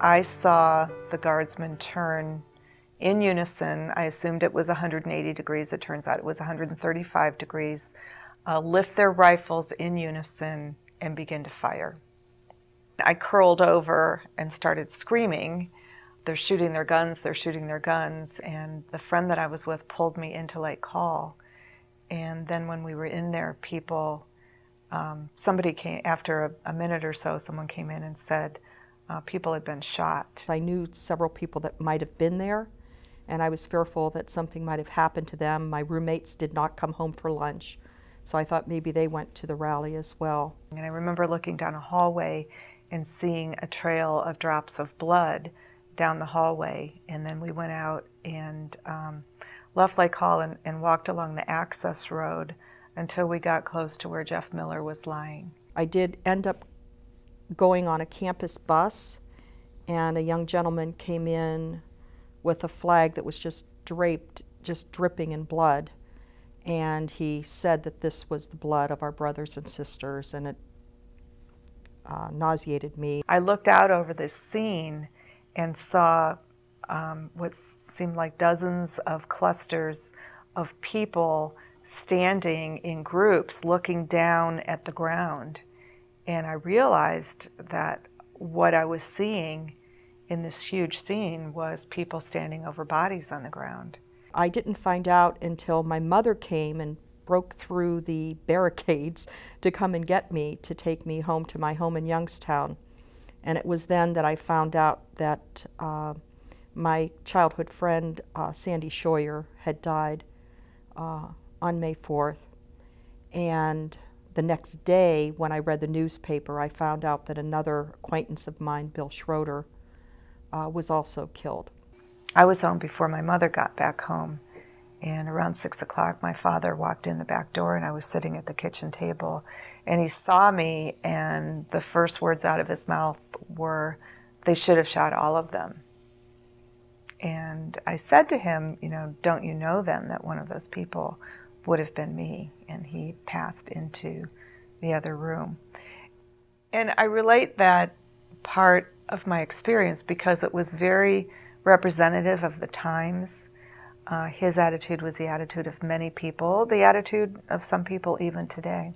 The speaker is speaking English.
I saw the guardsmen turn in unison. I assumed it was 180 degrees. It turns out it was 135 degrees. Lift their rifles in unison and begin to fire. I curled over and started screaming, "They're shooting their guns, they're shooting their guns." And the friend that I was with pulled me into Lake Hall. And then when we were in there, somebody came, after a minute or so, someone came in and said people had been shot. I knew several people that might have been there, and I was fearful that something might have happened to them. My roommates did not come home for lunch, so I thought maybe they went to the rally as well. And I remember looking down a hallway and seeing a trail of drops of blood down the hallway. And then we went out and left Lake Hall and walked along the access road until we got close to where Jeff Miller was lying. I did end up going on a campus bus, and a young gentleman came in with a flag that was just draped, just dripping in blood. And he said that this was the blood of our brothers and sisters, and it nauseated me. I looked out over this scene and saw what seemed like dozens of clusters of people standing in groups looking down at the ground. And I realized that what I was seeing in this huge scene was people standing over bodies on the ground. I didn't find out until my mother came and broke through the barricades to come and get me, to take me home to my home in Youngstown. And it was then that I found out that my childhood friend, Sandy Scheuer, had died on May 4th. And the next day, when I read the newspaper, I found out that another acquaintance of mine, Bill Schroeder, was also killed. I was home before my mother got back home, and around 6 o'clock my father walked in the back door, and I was sitting at the kitchen table, and he saw me, and the first words out of his mouth were, "They should have shot all of them." And I said to him, "Don't you know then that one of those people would have been me?" And he passed into the other room. And I relate that part of my experience because it was very representative of the times. His attitude was the attitude of many people, the attitude of some people even today.